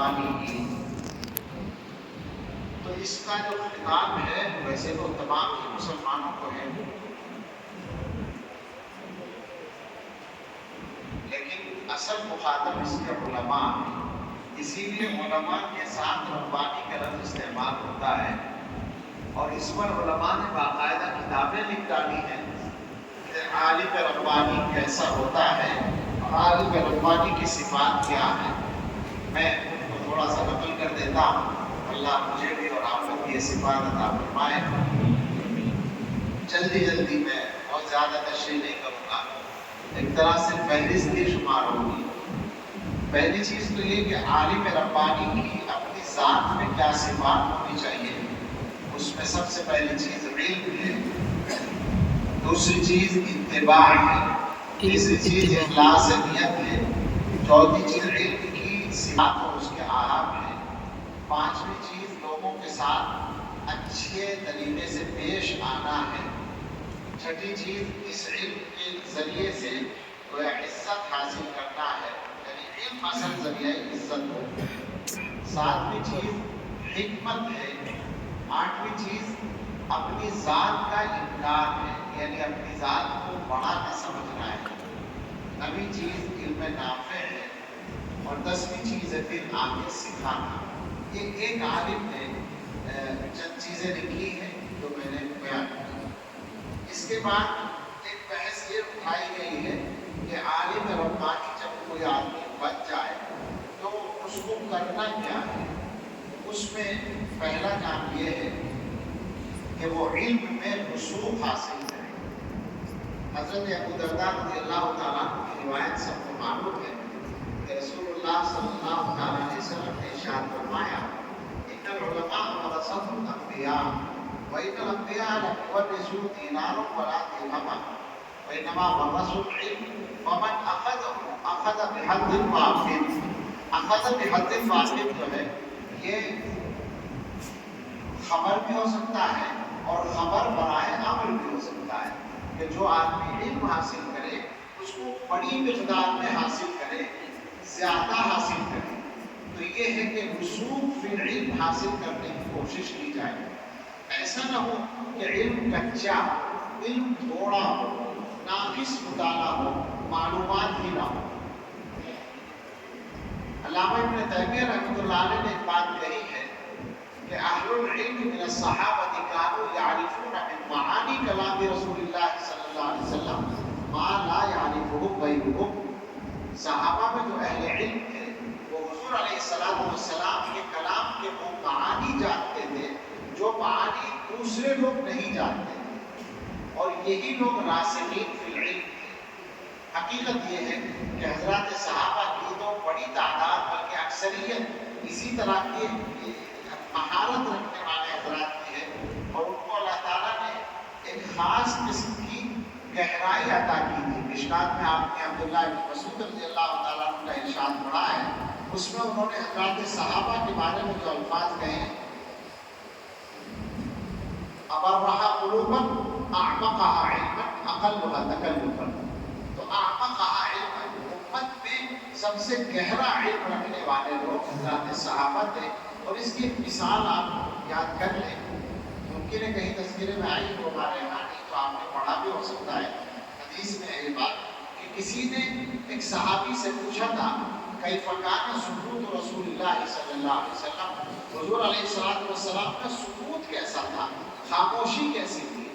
پانی کی، تو اس کا جو خطاب ہے ویسے تو تمام ہی مسلمانوں کو ہے، لیکن اصل مخاطب اس کے علماء ہیں، اسی لیے علماء کے ساتھ ربانی کا لفظ استعمال ہوتا ہے، اور اس پر علماء نے باقاعدہ کتابیں لکھ ڈالی ہیں کہ عالم ربانی کیسا ہوتا ہے اور عالم ربانی کی صفات کیا ہے۔ میں ان کو تھوڑا سا نقل کر دیتا ہوں، اللہ مجھے بھی اور آپ کو بھی یہ صفات عطا فرمائے۔ جلدی میں بہت زیادہ تشریح نہیں کروں گا، ایک طرح سے فہرست کی شمار ہوگی۔ پہلی چیز تو یہ کہ عالم ربانی کی اپنی ذات میں کیا صفات ہونی چاہیے، اس میں سب سے پہلی چیز علم ہے، دوسری چیز اتباع ہے، تیسری چیز اخلاص نیت ہے، چوتھی چیز علم کی صفات اور اس کے آداب ہے، پانچویں چیز لوگوں کے ساتھ اچھے طریقے سے پیش آنا ہے، چھٹی چیز اس علم کے ذریعے سے کوئی عزت حاصل کرنا ہے، یعنی علم اصل ذریعہ عزت ہو، ساتویں چیز حکمت ہے، آٹھویں چیز اپنی ذات کا انکار ہے، یعنی اپنی ذات کو بڑا نہ سمجھنا ہے، نویں چیز علم نافع ہے، اور دسویں چیز ہے پھر آگے سکھانا۔ یہ ایک عالم نے چند چیزیں لکھی ہیں جو میں نے بیان کی۔ اس کے بعد ایک بحث یہ اٹھائی گئی ہے کہ عالم ربانی جب کوئی آدمی بن جائے تو اس کو کرنا کیا ہے۔ اس میں پہلا کام یہ ہے کہ وہ علم میں رسوخ حاصل کرے۔ حضرت ابو درداء رضی اللہ تعالیٰ عنہ کی روایت سب کو معلوم ہے کہ رسول اللہ صلی اللہ علیہ وسلم نے ارشاد فرمایا، ان العلماء ورثۃ الانبیاء وان الانبیاء لم يورثوا دینارا ولا درہما وانما ورثوا العلم فمن اخذه اخذ بحظ وافر۔ اخذ بحظ وافر جو ہے یہ خبر بھی ہو سکتا ہے اور خبر برائے امر بھی ہو سکتا ہے کہ جو آدمی علم حاصل کرے اس کو بڑی مقدار میں حاصل کرے، زیادہ حاصل کرے، تو یہ ہے کہ رسوخ فی العلم حاصل کرنے کی کوشش کی جائے۔ ایسا نہ ہو کہ علم کچا ہو، علم تھوڑا ہو، ناقص مطالعہ ہو، معلومات ہی نہ ہو۔ علامہ ابن تیمیہ رحمۃ اللہ علیہ نے ایک بات کہی ہے کہ اہل العلم من الصحابہ كانوا يعرفون من معانی کلام رسول اللہ صلی اللہ علیہ وسلم ما لا يعرفه غيرهم۔ صحابہ میں جو اہل علم تھے وہ حضور علیہ السلام کے کلام کے وہ معانی جانتے تھے جو معانی دوسرے لوگ نہیں جانتے تھے، اور یہی لوگ راسخین فی العلم تھے۔ حقیقت یہ ہے کہ حضرات صحابہ کی تو بڑی تعداد بلکہ اکثریت اسی طرح کی مہارت رکھنے والے حضرات کی ہے، اور ان کو اللہ تعالیٰ نے ایک خاص قسم کی گہرائی عطا کی تھی۔ مشکات میں آپ نے عبداللہ بن مسعود رضی اللہ تعالیٰ عنہ کا ارشاد پڑھا ہے، اس میں انہوں نے حضرات صحابہ کے بارے میں جو الفاظ کہے ہیں، ابرہا قلوبا اعمقہا علما اقلہا تکلفا، تو اعمقہا علما، امت میں سب سے گہرا علم رکھنے والے لوگ حضرات صحابہ تھے، اور اس کی ایک مثال آپ یاد کر لیں، ممکن ہے کہیں تذکرے میں آئی تو ہمارے یہاں نہیں تو آپ نے پڑھا بھی ہو سکتا ہے، حدیث میں ہے یہ بات کہ کسی نے ایک صحابی سے پوچھا تھا کیف کان سکوت رسول اللہ صلی اللہ علیہ وسلم، حضور علیہ السلام کا سکوت کیسا تھا، خاموشی کیسی تھی۔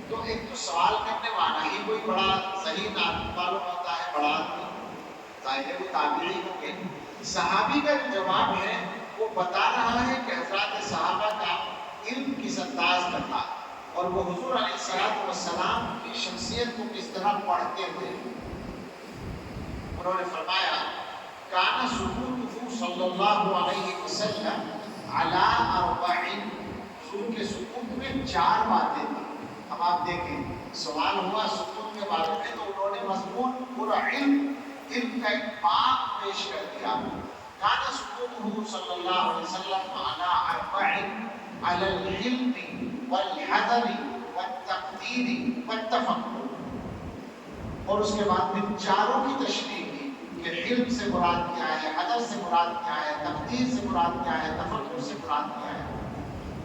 تو ایک تو سوال کرنے والا ہی کوئی بڑا صحیح معلوم ہوتا ہے، بڑا آدمی، ظاہر ہے وہ تابعی ہوں گے۔ صحابی کا جو جواب ہے وہ بتا رہا ہے کہ حضرات صحابہ کا علم کس انداز کا تھا، اور وہ حضور علیہ السلام کی شخصیت کو کس طرح پڑھتے تھے۔ انہوں نے فرمایا کان سکوتہ صلی اللہ علیہ وسلم علی اربع، حضور کے سکوت میں 4 باتیں تھیں۔ اب آپ دیکھیں سوال ہوا سکوت کے بارے میں تو انہوں نے مضمون پورا علم کا ایک باب پیش کر دیا۔ کان سکوتہ صلی اللہ علیہ وسلم علی اربع، علی العلم والحذر والتقدیر والتفکر، اور اس کے بعد پھر 4 کی تشریح کی، کہ علم سے مراد کیا ہے، ادب سے مراد کیا ہے، تقدیر سے مراد کیا ہے، تفکر سے مراد کیا ہے۔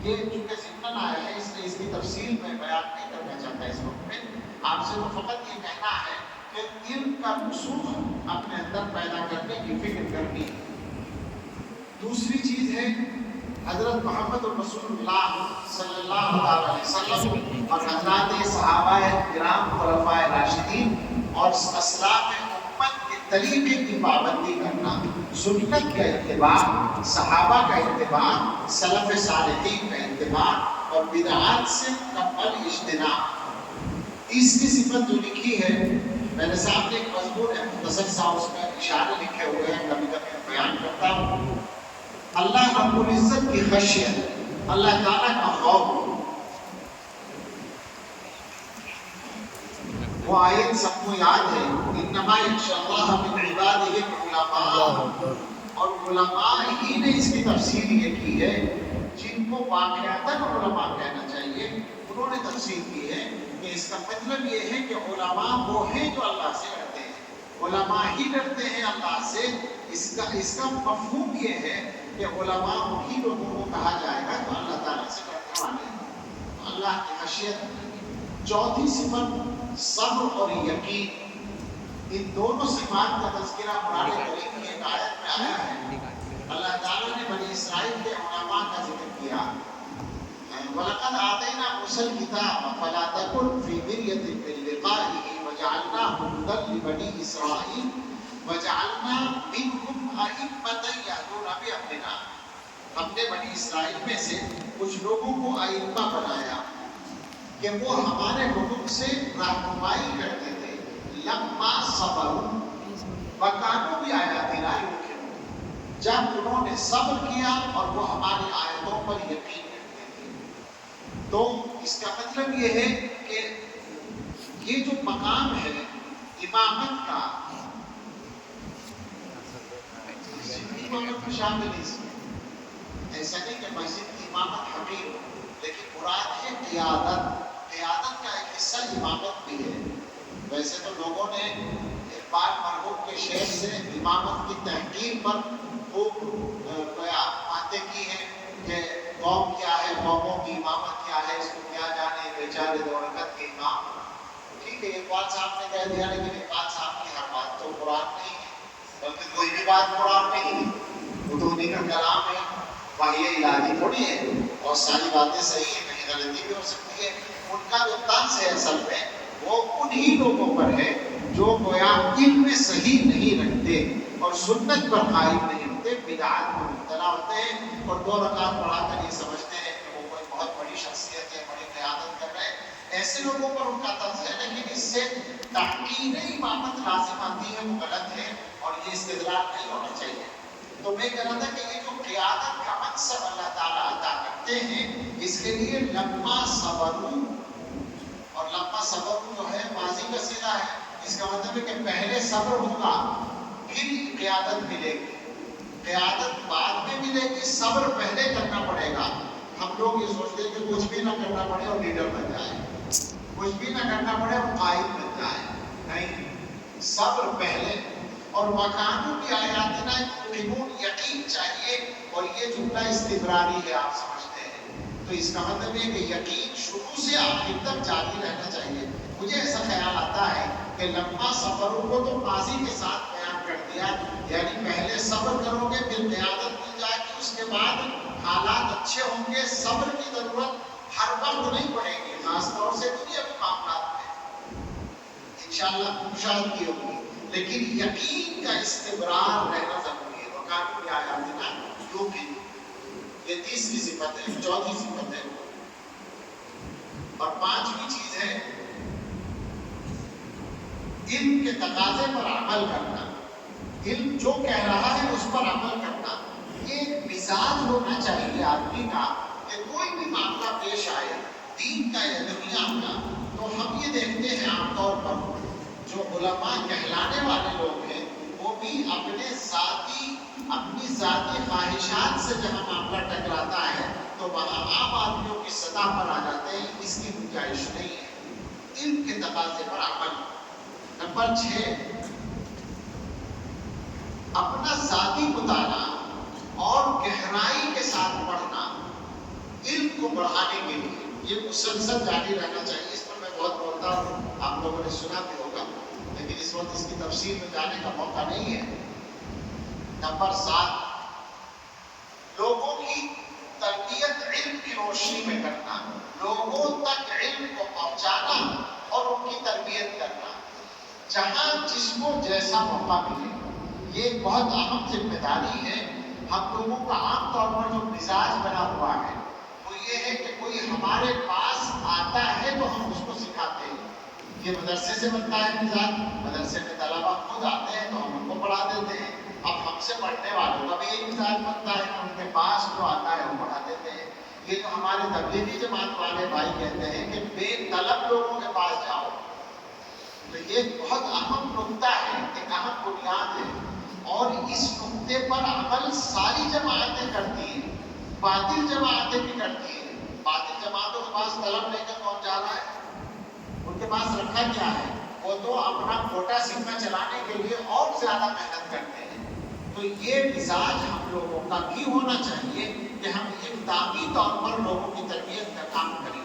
یہ چونکہ ضمن آیا ہے اس لیے اس کی تفصیل میں بیان نہیں کرنا چاہتا اس وقت میں۔ آپ سے تو فقط یہ کہنا ہے کہ علم کا رسوخ اپنے اندر پیدا کرنے کی فکر کرنی ہے۔ دوسری چیز ہے حضرت محمد الرسول اللہ صلی اللہ علیہ وسلم اور حضرات صحابہ کرام خلفائے راشدین اور اسلاف امت کے طریقے کی پابندی کرنا، سنت کا اتباع، صحابہ کا اتباع، سلف صالحین کا اتباع اور بدعات سے مکمل اجتناب۔ تیسری صفت جو لکھی ہے میرے سامنے ایک مضمون ہے، مختصر سا اس میں اشارے لکھے ہوئے ہیں، کبھی کبھی بیان کرتا ہوں۔ اللہ رب العزت کی خشیت، اللہ تعالیٰ کا خوف۔ وہ آیت سب کو یاد ہے، انما یخشی اللہ من عبادہ العلماء، اور علماء ہی نے اس کی تفسیر یہ کی ہے جن کو واقعتاً علماء کہنا چاہیے۔ انہوں نے تفسیر کی ہے کہ اس کا مطلب یہ ہے کہ علماء وہ ہیں جو اللہ سے ڈرتے ہیں، علماء ہی ڈرتے ہیں اللہ سے۔ اس کا مفہوم یہ ہے کہ علماء انہی لوگوں کو کہا جائے گا جو اللہ تعالیٰ سے ڈرنے والے ہیں، اللہ کی خشیت۔ چوتھی صفت صبر اور یقین، ان دونوں صفات کا تذکرہ قرآن کریم کی ایک آیت میں آیا ہے۔ اللہ تعالیٰ نے بنی اسرائیل کے علماء کا ذکر کیا، وَلَقَدْ آتَيْنَا مُوسَى الْكِتَابَ فَلَا تَكُنْ فِي مِرْيَةٍ مِّن لِقَائِهِ وَجَعَلْنَاهُ هُدًى لِبَنِي إِسْرَائِيلَ وَجَعَلْنَا مِنْهُمْ أَئِمَّةً يَهْدُونَ بِأَمْرِنَا، ہم نے بنی اسرائیل میں سے کچھ لوگوں کو ائمہ بنایا کہ وہ ہمارے حکم سے رہنمائی کرتے تھے۔ لَمَّا صَبَرُوا وَكَانُوا بِآيَاتِنَا يُوقِنُونَ، جب انہوں نے صبر کیا اور وہ ہماری آیتوں پر یقین کرتے تھے۔ تو اس کا مطلب یہ ہے کہ یہ جو مقام ہے امامت کا، امامت شامل ہے اس میں، ایسا نہیں کہ مسجد کی امامت حقیر ہو، لیکن مراد ہے قیادت۔ قیادت کا ایک حصہ امامت بھی ہے۔ ویسے تو لوگوں نے اقبال مرحوم کے شعر سے امامت کی تحقیر پر خوب باتیں کی ہیں کہ قوم کیا ہے، قوموں کی امامت کیا ہے، اس کو کیا جانے، بیچارے دولت کے امام۔ ٹھیک ہے، اقبال صاحب نے کہہ دیا، لیکن اقبال صاحب کی ہر بات تو قرآن نہیں ہے، بلکہ کوئی بھی بات قرآن نہیں ہے، وہ تو انہیں کا کلام ہے، وحی الہی تھوڑی ہے، اور ساری باتیں صحیح ہیں، کہیں غلطی بھی ہو سکتی ہے۔ ان کا جو طنز ہے اصل میں وہ انہی لوگوں پر ہے جو گویا علم میں صحیح نہیں رکھتے اور سنت پر قائم نہیں ہوتے، بدعات میں مبتلا ہوتے ہیں اور 2 رکعت پڑھا کر یہ سمجھتے ہیں کہ وہ کوئی بہت بڑی شخصیت ہے، بڑی قیادت کر رہے ہیں۔ ایسے لوگوں پر ان کا طنز ہے، لیکن اس سے تحقیر امامت لازم آتی ہے، وہ غلط ہے اور یہ استدلال نہیں ہونا چاہیے۔ تو میں کہہ رہا تھا کہ یہ جو قیادت کا منصب اللہ تعالیٰ عطا کرتے ہیں، اس کے لیے لما صبروا، اور لما صبروا جو ہے ماضی کا صیغہ ہے، اس کا مطلب ہے کہ پہلے صبر ہوگا پھر قیادت ملے گی، قیادت بعد میں ملے گی، صبر پہلے کرنا پڑے گا۔ ہم لوگ یہ سوچتے ہیں کہ کچھ بھی نہ کرنا پڑے اور لیڈر بن جائے، کچھ بھی نہ کرنا پڑے اور قائد بن جائے، نہیں، صبر پہلے۔ اور وَكَانُوا بِآيَاتِنَا يُوقِنُونَ، یقین چاہیے، اور یہ جملہ استمراری ہے، آپ سمجھتے ہیں، تو اس کا مطلب یہ کہ یقین شروع سے آخر تک جاری رہنا چاہیے۔ مجھے ایسا خیال آتا ہے کہ لما صبروں کو تو ماضی کے ساتھ بیان کر دیا، یعنی پہلے صبر کرو گے پھر قیادت مل جائے گی، اس کے بعد حالات اچھے ہوں گے۔ صبر کی ضرورت ہر وقت نہیں پڑے گی، خاص طور سے دنیا کے معاملات میں انشاءاللہ مشاہد کی ہوگی، لیکن یقین کا استمرار رہنا ضروری ہے۔ وَكَانُوا بِآيَاتِنَا يُوقِنُونَ، یہ تیسری صفت ہے۔ چوتھی صفت ہے اور پانچویں چیز ہے علم کے تقاضے پر عمل کرنا، علم جو کہہ رہا ہے اس پر عمل کرنا۔ یہ ایک مزاج ہونا چاہیے آدمی کا کہ کوئی بھی معاملہ پیش آئے دین کا یا دنیا کا، تو ہم یہ دیکھتے ہیں عام طور پر جو علماء کہلانے والے لوگ ہیں وہ بھی اپنی ذاتی خواہشات سے جہاں معاملہ ٹکراتا ہے تو وہاں عام آدمیوں کی سطح پر آ جاتے ہیں، اس کی گنجائش نہیں ہے۔ علم کے تقاضے پر عمل۔ نمبر 6، اپنا ذاتی مطالعہ اور گہرائی کے ساتھ پڑھنا علم کو بڑھانے کے لیے یہ مسلسل جاری رہنا چاہیے. اس پر میں بہت بولتا ہوں، آپ لوگوں نے سنا بھی ہوگا، لیکن اس وقت اس کی تفصیل میں جانے کا موقع نہیں ہے. نمبر 7، لوگوں کی تربیت علم کی روشنی میں کرنا، لوگوں تک علم کو پہنچانا اور ان کی تربیت کرنا، جہاں جس کو جیسا موقع ملے. یہ ایک بہت اہم ذمہ داری ہے. ہم لوگوں کا عام طور پر جو مزاج بنا ہوا ہے وہ یہ ہے کہ کوئی ہمارے پاس آتا ہے تو ہم اس کو سکھاتے ہیں. یہ مدرسے سے بنتا ہے مزاج، مدرسے میں طلبہ خود آتے ہیں تو ہم ان کو پڑھا دیتے ہیں. اب ہم سے پڑھنے والوں کا بھی ایک مزاج بنتا ہے، ان کے پاس جو آتا ہے وہ پڑھا دیتے ہیں. یہ جو ہمارے تبلیغی جماعت والے بھائی کہتے ہیں کہ بے طلب لوگوں کے پاس جاؤ، تو یہ ایک بہت اہم نقطہ ہے، ایک اہم بنیاد ہے. اور اس نقطے پر عمل ساری جماعتیں کرتی ہیں، باطل جماعتیں بھی کرتی ہیں. باطل جماعتوں کے پاس طلب لے کر کون جا رہا ہے؟ ان کے پاس رکھا کیا ہے؟ وہ تو اپنا کوٹا سکہ چلانے کے لیے اور زیادہ محنت کرتے ہیں. تو یہ مزاج ہم لوگوں کا بھی ہونا چاہیے کہ ہم ابتدائی طور پر لوگوں کی تربیت کا کام کریں.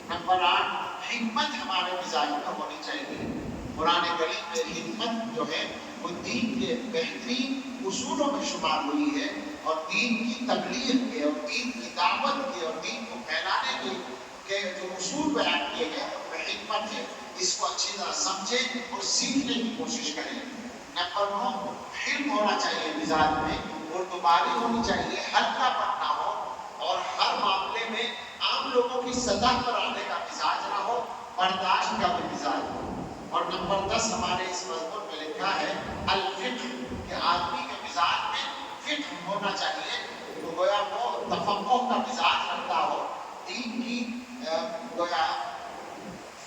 نمبر 8، حکمت ہمارے مزاج میں ہونی چاہیے. قرآن کریم میں حکمت جو ہے وہ دین کے بہترین اصولوں میں شمار ہوئی ہے، اور دین کی تبلیغ کے اور دین کی دعوت کے اور دین کو پھیلانے کے جو اصول بیان کیے گئے ان میں حکمت ہے. اس کو اچھی طرح سمجھیں اور سیکھنے کی کوشش کریں. نمبر 9، حلم ہونا چاہیے مزاج میں، اردوباری ہونی چاہیے، ہلکا پن نہ ہو، اور ہر معاملے میں عام لوگوں کی سطح پر آنے کا مزاج نہ ہو، برداشت کا بھی مزاج ہو. اور نمبر 10 ہمارے اس مضمون میں لکھا ہے الفقہ، کہ آدمی کے مزاج میں فقہ ہونا چاہیے. تو گویا وہ تفقہ کا مزاج رکھتا ہو، دین کی گویا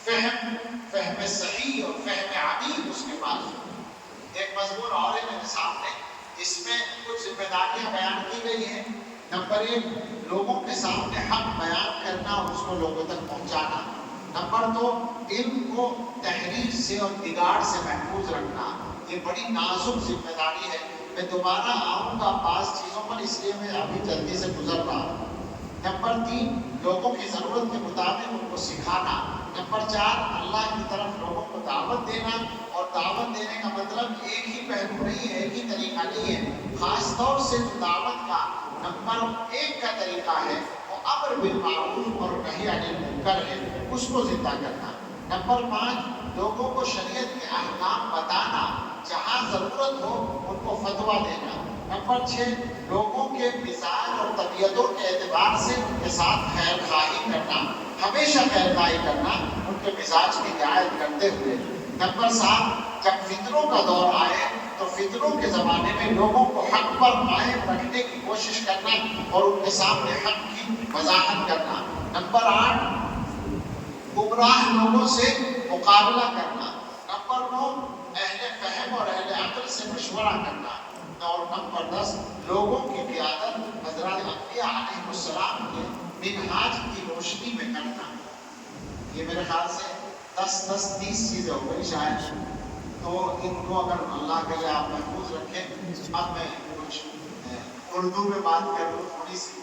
فہم صحیح اور فہم عمیق اس کے پاس ہو. ایک مضمون اور ہے میرے سامنے، اس میں کچھ ذمہ داریاں بیان کی گئی ہیں. نمبر 1، لوگوں کے سامنے حق بیان کرنا اور اس کو لوگوں تک پہنچانا. نمبر 2، علم کو تحریف سے اور بگاڑ سے محفوظ رکھنا. یہ بڑی نازک ذمہ داری ہے. میں دوبارہ آؤں گا بعض چیزوں پر، اس لیے میں ابھی جلدی سے گزر رہا ہوں. نمبر 3، لوگوں کی ضرورت کے مطابق ان کو سکھانا. نمبر 4، اللہ کی طرف لوگوں کو دعوت دینا، اور دعوت دینے کا مطلب ایک ہی پہلو نہیں ہے، ایک ہی طریقہ نہیں ہے. خاص طور سے جو دعوت کا نمبر 1 کا طریقہ ہے وہ امر بالمعروف اور نہی عن المنکر ہے، اس کو زندہ کرنا. نمبر 5، لوگوں کو شریعت کے احکام بتانا، جہاں ضرورت ہو ان کو فتویٰ دینا. نمبر 6، لوگوں کے مزاج اور طبیعتوں کے اعتبار سے ان کے ساتھ خیر خواہی کرنا، ہمیشہ خیر خواہی کرنا ان کے مزاج کی رعایت کرتے ہوئے. نمبر 7، جب فتنوں کا دور آئے تو فتنوں کے زمانے میں لوگوں کو حق پر قائم رکھنے کی کوشش کرنا اور ان کے سامنے حق کی وضاحت کرنا. نمبر 8، گمراہ لوگوں سے مقابلہ کرنا. نمبر 9، اہل فہم اور اہل عقل سے مشورہ کرنا. اور نمبر 10، لوگوں کی قیادت حضرات انبیاء علیہ السلام کے منہاج کی روشنی میں کرنا. یہ میرے خیال سے 10-30 چیزیں ہو گئی شاید. تو ان کو اگر اللہ کے لیے آپ محفوظ رکھیں. اب میں کچھ اردو میں بات کر لوں تھوڑی سی،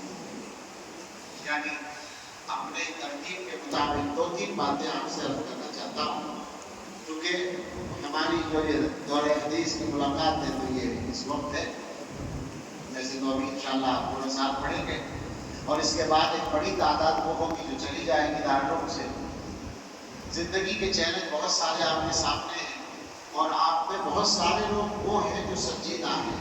یعنی اپنے ترتیب کے مطابق 2-3 باتیں آپ سے عرض کرنا چاہتا ہوں. کیونکہ ہماری جو یہ دور حدیث کی ملاقات ہے تو یہ اس وقت ہے، ویسے تو ابھی انشاءاللہ پورا سال پڑھیں گے، اور اس کے بعد ایک بڑی تعداد وہ ہوگی جو چلی جائے گی دارالعلوم سے. زندگی کے چیلنج بہت سارے آپ کے سامنے ہیں، اور آپ میں بہت سارے لوگ وہ ہیں جو سنجیدہ ہیں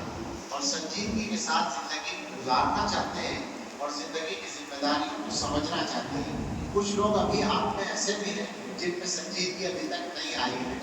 اور سنجیدگی کے ساتھ زندگی گزارنا چاہتے ہیں اور زندگی کی ذمہ داریوں کو سمجھنا چاہتے ہیں. کچھ لوگ ابھی آپ میں ایسے بھی ہیں جن میں سنجیدگی ابھی تک نہیں آئی ہے.